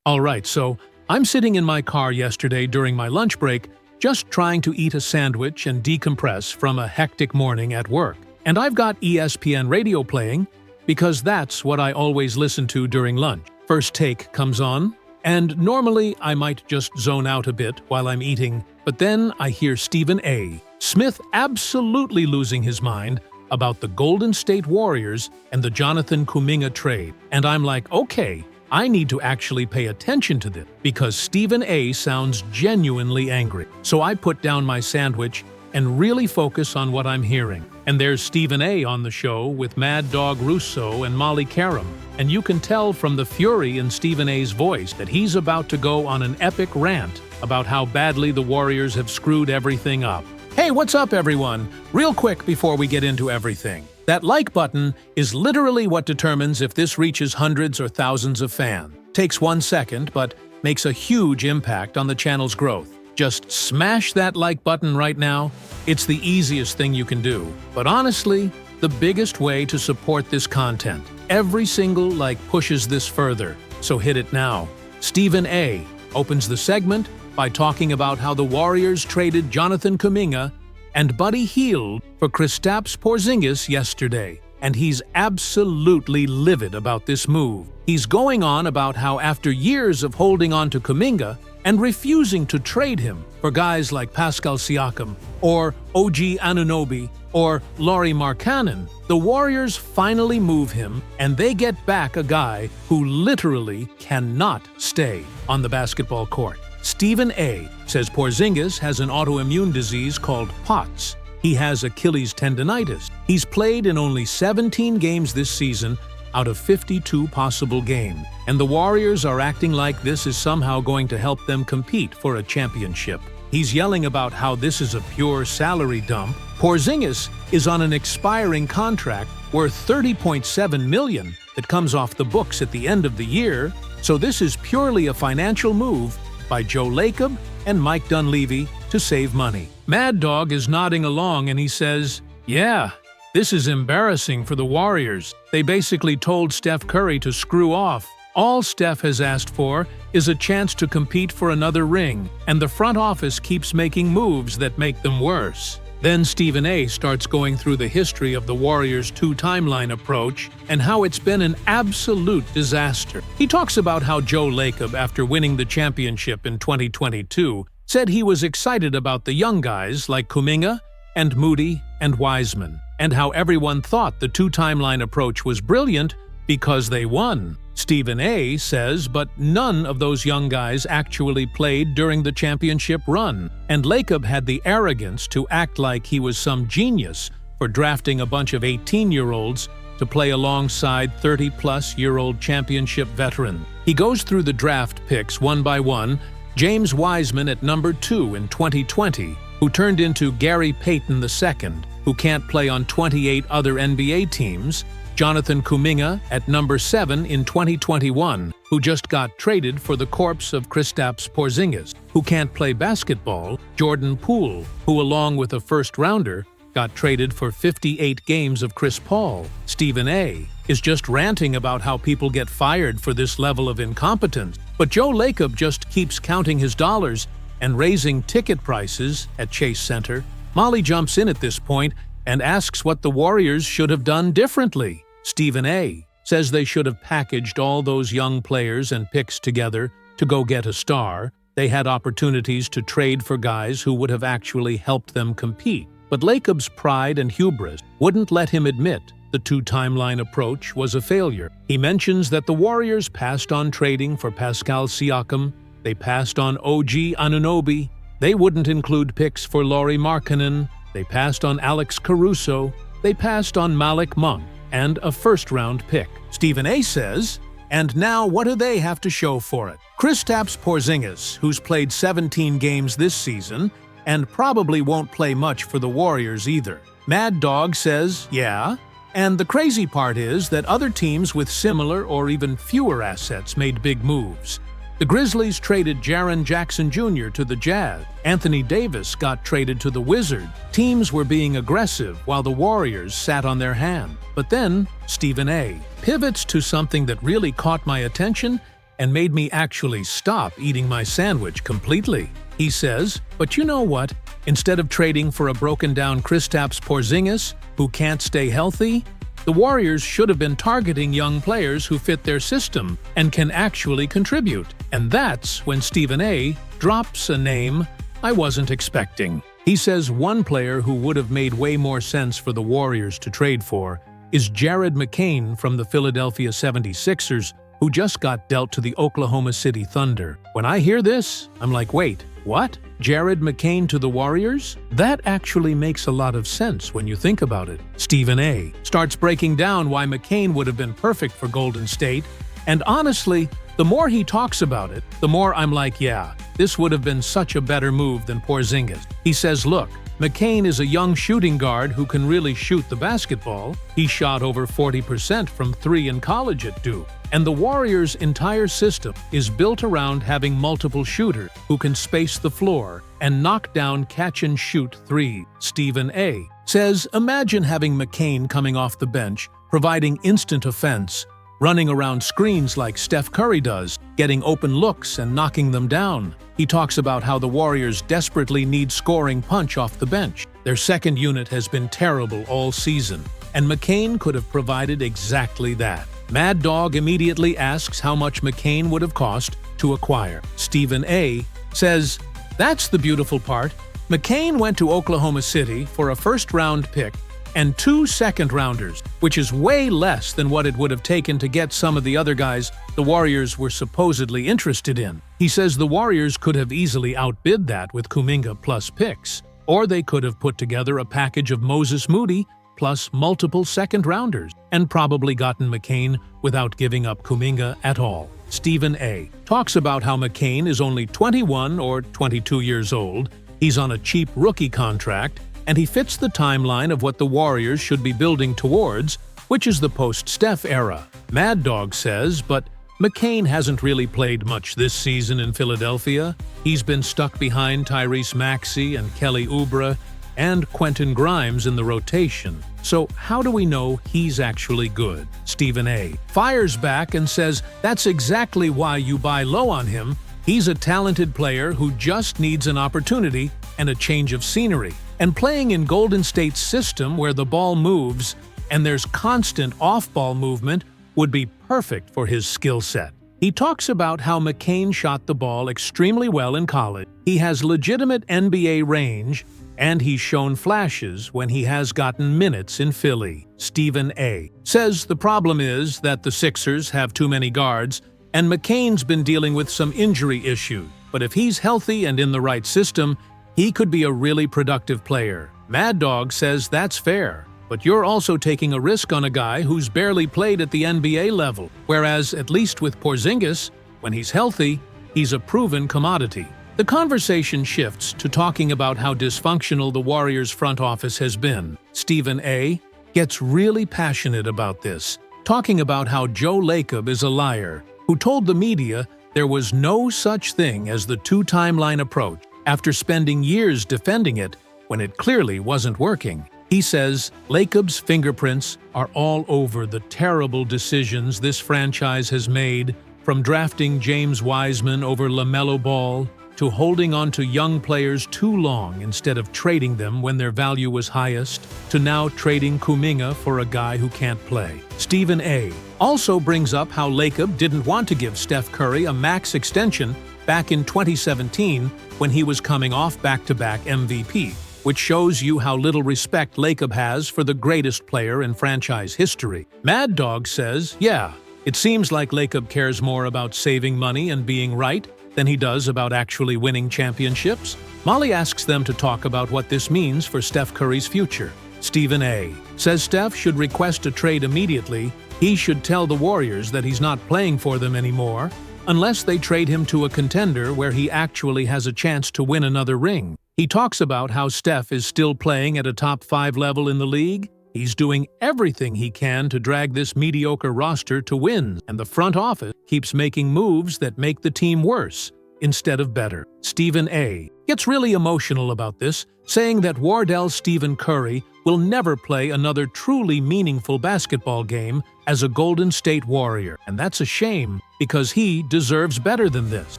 Alright, so I'm sitting in my car yesterday during my lunch break, just trying to eat a sandwich and decompress from a hectic morning at work. And I've got ESPN radio playing, because that's what I always listen to during lunch. First Take comes on, and normally I might just zone out a bit while I'm eating, but then I hear Stephen A. Smith absolutely losing his mind about the Golden State Warriors and the Jonathan Kuminga trade. And I'm like, okay, I need to actually pay attention to this, because Stephen A. sounds genuinely angry. So I put down my sandwich and really focus on what I'm hearing. And there's Stephen A. on the show with Mad Dog Russo and Molly Karam. And you can tell from the fury in Stephen A.'s voice that he's about to go on an epic rant about how badly the Warriors have screwed everything up. Hey, what's up, everyone? Real quick before we get into everything. That like button is literally what determines if this reaches hundreds or thousands of fans. Takes 1 second, but makes a huge impact on the channel's growth. Just smash that like button right now. It's the easiest thing you can do. But honestly, the biggest way to support this content. Every single like pushes this further, so hit it now. Stephen A. opens the segment by talking about how the Warriors traded Jonathan Kuminga and Buddy Hield for Kristaps Porzingis yesterday. And he's absolutely livid about this move. He's going on about how after years of holding on to Kuminga and refusing to trade him for guys like Pascal Siakam or OG Anunoby or Lauri Markkanen, the Warriors finally move him and they get back a guy who literally cannot stay on the basketball court. Stephen A. says Porzingis has an autoimmune disease called POTS. He has Achilles tendonitis. He's played in only 17 games this season out of 52 possible games. And the Warriors are acting like this is somehow going to help them compete for a championship. He's yelling about how this is a pure salary dump. Porzingis is on an expiring contract worth $30.7 million that comes off the books at the end of the year. So this is purely a financial move by Joe Lacob and Mike Dunleavy to save money. Mad Dog is nodding along and he says, yeah, this is embarrassing for the Warriors. They basically told Steph Curry to screw off. All Steph has asked for is a chance to compete for another ring, and the front office keeps making moves that make them worse. Then Stephen A. starts going through the history of the Warriors' two-timeline approach and how it's been an absolute disaster. He talks about how Joe Lacob, after winning the championship in 2022, said he was excited about the young guys like Kuminga and Moody and Wiseman, and how everyone thought the two-timeline approach was brilliant because they won. Stephen A. says, but none of those young guys actually played during the championship run, and Lacob had the arrogance to act like he was some genius for drafting a bunch of 18-year-olds to play alongside 30-plus-year-old championship veterans. He goes through the draft picks one by one. James Wiseman at number 2 in 2020, who turned into Gary Payton II, who can't play on 28 other NBA teams. Jonathan Kuminga at number 7 in 2021, who just got traded for the corpse of Kristaps Porzingis, who can't play basketball. Jordan Poole, who along with a first-rounder, got traded for 58 games of Chris Paul. Stephen A. is just ranting about how people get fired for this level of incompetence. But Joe Lacob just keeps counting his dollars and raising ticket prices at Chase Center. Molly jumps in at this point and asks what the Warriors should have done differently. Stephen A. says they should have packaged all those young players and picks together to go get a star. They had opportunities to trade for guys who would have actually helped them compete. But Lacob's pride and hubris wouldn't let him admit the two-timeline approach was a failure. He mentions that the Warriors passed on trading for Pascal Siakam. They passed on OG Anunoby. They wouldn't include picks for Lauri Markkanen. They passed on Alex Caruso. They passed on Malik Monk and a first-round pick. Stephen A. says, and now what do they have to show for it? Kristaps Porzingis, who's played 17 games this season and probably won't play much for the Warriors either. Mad Dog says, yeah. And the crazy part is that other teams with similar or even fewer assets made big moves. The Grizzlies traded Jaren Jackson Jr. to the Jazz. Anthony Davis got traded to the Wizards. Teams were being aggressive while the Warriors sat on their hand. But then Stephen A. pivots to something that really caught my attention and made me actually stop eating my sandwich completely. He says, but you know what? Instead of trading for a broken-down Kristaps Porzingis, who can't stay healthy, the Warriors should have been targeting young players who fit their system and can actually contribute. And that's when Stephen A. drops a name I wasn't expecting. He says one player who would have made way more sense for the Warriors to trade for is Jared McCain from the Philadelphia 76ers, who just got dealt to the Oklahoma City Thunder. When I hear this, I'm like, wait, what? Jared McCain to the Warriors? That actually makes a lot of sense when you think about it. Stephen A. starts breaking down why McCain would have been perfect for Golden State, and honestly, the more he talks about it, the more I'm like, yeah, this would have been such a better move than Porzingis. He says, look, McCain is a young shooting guard who can really shoot the basketball. He shot over 40% from three in college at Duke. And the Warriors' entire system is built around having multiple shooters who can space the floor and knock down catch-and-shoot threes. Stephen A. says, imagine having McCain coming off the bench, providing instant offense, running around screens like Steph Curry does, getting open looks and knocking them down. He talks about how the Warriors desperately need scoring punch off the bench. Their second unit has been terrible all season, and McCain could have provided exactly that. Mad Dog immediately asks how much McCain would have cost to acquire. Stephen A. says, that's the beautiful part. McCain went to Oklahoma City for a first-round pick and 2 second-rounders, which is way less than what it would have taken to get some of the other guys the Warriors were supposedly interested in. He says the Warriors could have easily outbid that with Kuminga plus picks, or they could have put together a package of Moses Moody plus multiple second-rounders, and probably gotten McCain without giving up Kuminga at all. Stephen A. talks about how McCain is only 21 or 22 years old, he's on a cheap rookie contract, and he fits the timeline of what the Warriors should be building towards, which is the post-Steph era. Mad Dog says, but McCain hasn't really played much this season in Philadelphia. He's been stuck behind Tyrese Maxey and Kelly Oubre and Quentin Grimes in the rotation. So how do we know he's actually good? Stephen A. fires back and says that's exactly why you buy low on him. He's a talented player who just needs an opportunity and a change of scenery. And playing in Golden State's system where the ball moves and there's constant off-ball movement would be perfect for his skill set. He talks about how McCain shot the ball extremely well in college. He has legitimate NBA range, and he's shown flashes when he has gotten minutes in Philly. Stephen A. says the problem is that the Sixers have too many guards, and McCain's been dealing with some injury issues. But if he's healthy and in the right system, he could be a really productive player. Mad Dog says that's fair, but you're also taking a risk on a guy who's barely played at the NBA level, whereas, at least with Porzingis, when he's healthy, he's a proven commodity. The conversation shifts to talking about how dysfunctional the Warriors' front office has been. Stephen A. gets really passionate about this, talking about how Joe Lacob is a liar, who told the media there was no such thing as the two-timeline approach after spending years defending it when it clearly wasn't working. He says Lacob's fingerprints are all over the terrible decisions this franchise has made, from drafting James Wiseman over LaMelo Ball to holding on to young players too long instead of trading them when their value was highest, to now trading Kuminga for a guy who can't play. Stephen A. also brings up how Lacob didn't want to give Steph Curry a max extension back in 2017 when he was coming off back-to-back MVP, which shows you how little respect Lacob has for the greatest player in franchise history. Mad Dog says, yeah, it seems like Lacob cares more about saving money and being right than he does about actually winning championships. Molly asks them to talk about what this means for Steph Curry's future. Stephen A. says Steph should request a trade immediately. He should tell the Warriors that he's not playing for them anymore, unless they trade him to a contender where he actually has a chance to win another ring. He talks about how Steph is still playing at a top 5 level in the league. He's doing everything he can to drag this mediocre roster to wins, and the front office keeps making moves that make the team worse. instead of better. Stephen A. gets really emotional about this, saying that Wardell Stephen Curry will never play another truly meaningful basketball game as a Golden State Warrior, and that's a shame because he deserves better than this.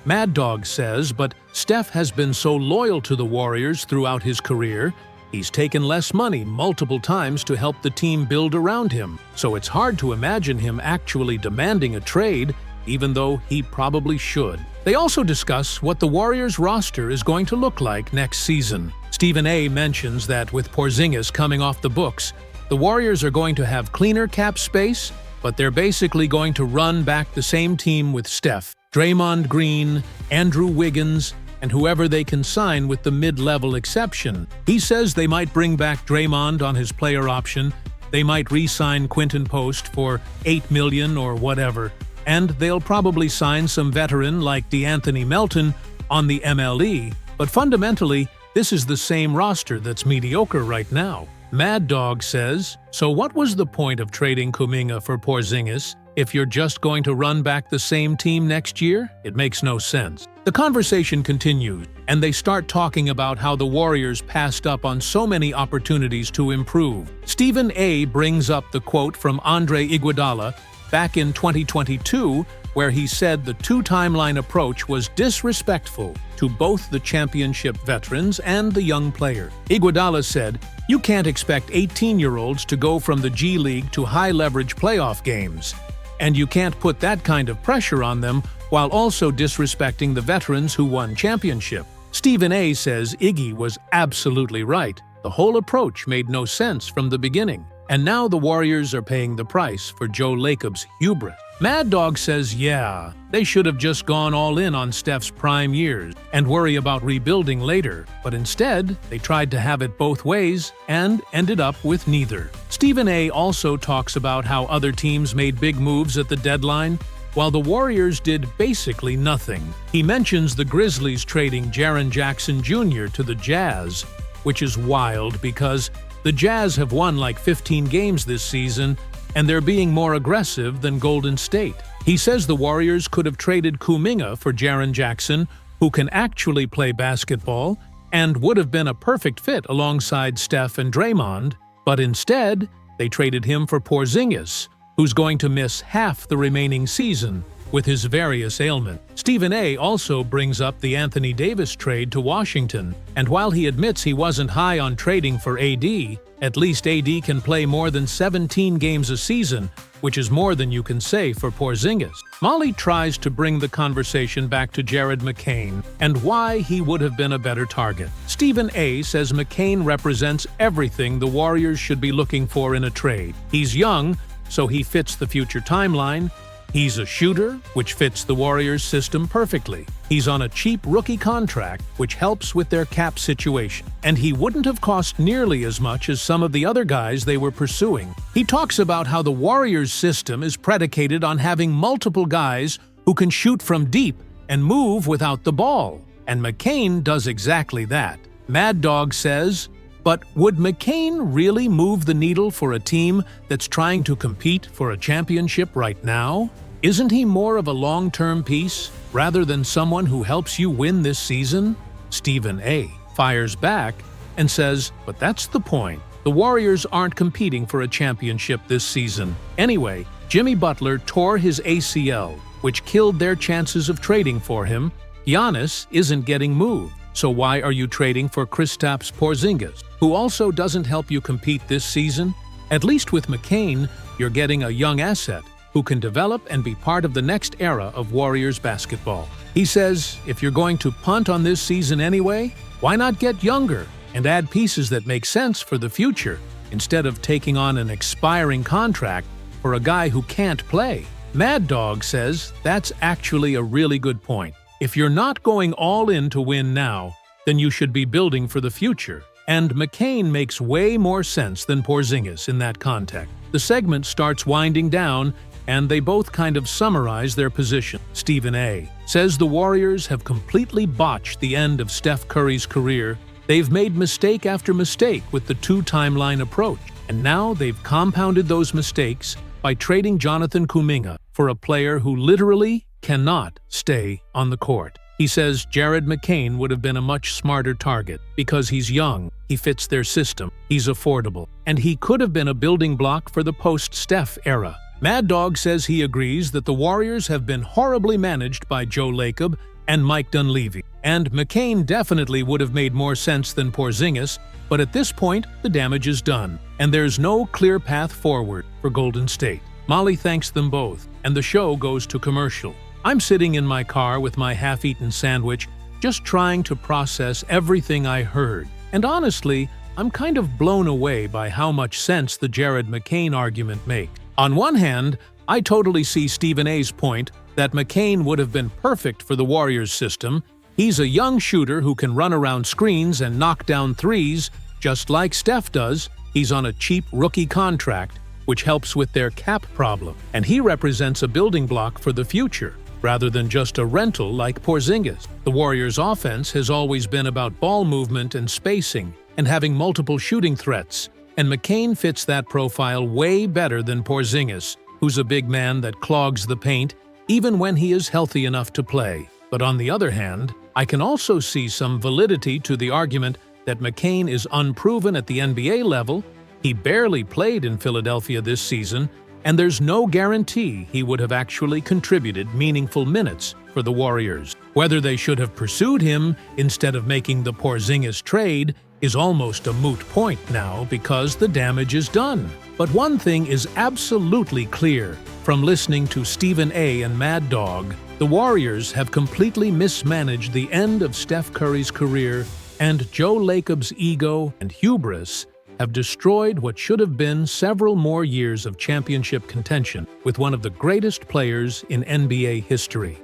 Mad Dog says, but Steph has been so loyal to the Warriors throughout his career. He's taken less money multiple times to help the team build around him, so it's hard to imagine him actually demanding a trade, even though he probably should. They also discuss what the Warriors roster is going to look like next season. Stephen A. mentions that with Porzingis coming off the books, the Warriors are going to have cleaner cap space, but they're basically going to run back the same team with Steph, Draymond Green, Andrew Wiggins, and whoever they can sign with the mid-level exception. He says they might bring back Draymond on his player option, they might re-sign Quinton Post for $8 million or whatever, and they'll probably sign some veteran like DeAnthony Melton on the MLE, but fundamentally, this is the same roster that's mediocre right now. Mad Dog says, so what was the point of trading Kuminga for Porzingis if you're just going to run back the same team next year? It makes no sense. The conversation continues, and they start talking about how the Warriors passed up on so many opportunities to improve. Stephen A. brings up the quote from Andre Iguodala back in 2022, where he said the two-timeline approach was disrespectful to both the championship veterans and the young player. Iguodala said, "You can't expect 18-year-olds to go from the G League to high-leverage playoff games, and you can't put that kind of pressure on them while also disrespecting the veterans who won championship." Stephen A. says Iggy was absolutely right. The whole approach made no sense from the beginning. And now the Warriors are paying the price for Joe Lacob's hubris. Mad Dog says, yeah, they should have just gone all in on Steph's prime years and worry about rebuilding later, but instead, they tried to have it both ways and ended up with neither. Stephen A. also talks about how other teams made big moves at the deadline, while the Warriors did basically nothing. He mentions the Grizzlies trading Jaren Jackson Jr. to the Jazz, which is wild because the Jazz have won like 15 games this season, and they're being more aggressive than Golden State. He says the Warriors could have traded Kuminga for Jaren Jackson, who can actually play basketball, and would have been a perfect fit alongside Steph and Draymond, but instead, they traded him for Porzingis, who's going to miss half the remaining season with his various ailments. Stephen A. also brings up the Anthony Davis trade to Washington, and while he admits he wasn't high on trading for AD, at least AD can play more than 17 games a season, which is more than you can say for Porzingis. Molly tries to bring the conversation back to Jared McCain and why he would have been a better target. Stephen A. says McCain represents everything the Warriors should be looking for in a trade. He's young, so he fits the future timeline. He's a shooter, which fits the Warriors' system perfectly. He's on a cheap rookie contract, which helps with their cap situation. And he wouldn't have cost nearly as much as some of the other guys they were pursuing. He talks about how the Warriors' system is predicated on having multiple guys who can shoot from deep and move without the ball. And McCain does exactly that. Mad Dog says, but would McCain really move the needle for a team that's trying to compete for a championship right now? Isn't he more of a long-term piece rather than someone who helps you win this season? Stephen A. fires back and says, but that's the point. The Warriors aren't competing for a championship this season. Anyway, Jimmy Butler tore his ACL, which killed their chances of trading for him. Giannis isn't getting moved. So why are you trading for Kristaps Porzingis, who also doesn't help you compete this season? At least with McCain, you're getting a young asset who can develop and be part of the next era of Warriors basketball. He says, if you're going to punt on this season anyway, why not get younger and add pieces that make sense for the future instead of taking on an expiring contract for a guy who can't play? Mad Dog says that's actually a really good point. If you're not going all in to win now, then you should be building for the future. And McCain makes way more sense than Porzingis in that context. The segment starts winding down, and they both kind of summarize their position. Stephen A. says the Warriors have completely botched the end of Steph Curry's career. They've made mistake after mistake with the two-timeline approach, and now they've compounded those mistakes by trading Jonathan Kuminga for a player who literally cannot stay on the court. He says Jared McCain would have been a much smarter target because he's young, he fits their system, he's affordable, and he could have been a building block for the post-Steph era. Mad Dog says he agrees that the Warriors have been horribly managed by Joe Lacob and Mike Dunleavy, and McCain definitely would have made more sense than Porzingis, but at this point, the damage is done, and there's no clear path forward for Golden State. Molly thanks them both, and the show goes to commercial. I'm sitting in my car with my half-eaten sandwich, just trying to process everything I heard. And honestly, I'm kind of blown away by how much sense the Jared McCain argument makes. On one hand, I totally see Stephen A's point that McCain would have been perfect for the Warriors system. He's a young shooter who can run around screens and knock down threes, just like Steph does. He's on a cheap rookie contract, which helps with their cap problem, and he represents a building block for the future, rather than just a rental like Porzingis. The Warriors' offense has always been about ball movement and spacing, and having multiple shooting threats, and McCain fits that profile way better than Porzingis, who's a big man that clogs the paint even when he is healthy enough to play. But on the other hand, I can also see some validity to the argument that McCain is unproven at the NBA level. He barely played in Philadelphia this season, and there's no guarantee he would have actually contributed meaningful minutes for the Warriors. Whether they should have pursued him instead of making the Porzingis trade is almost a moot point now because the damage is done. But one thing is absolutely clear from listening to Stephen A. and Mad Dog: the Warriors have completely mismanaged the end of Steph Curry's career, and Joe Lacob's ego and hubris have destroyed what should have been several more years of championship contention with one of the greatest players in NBA history.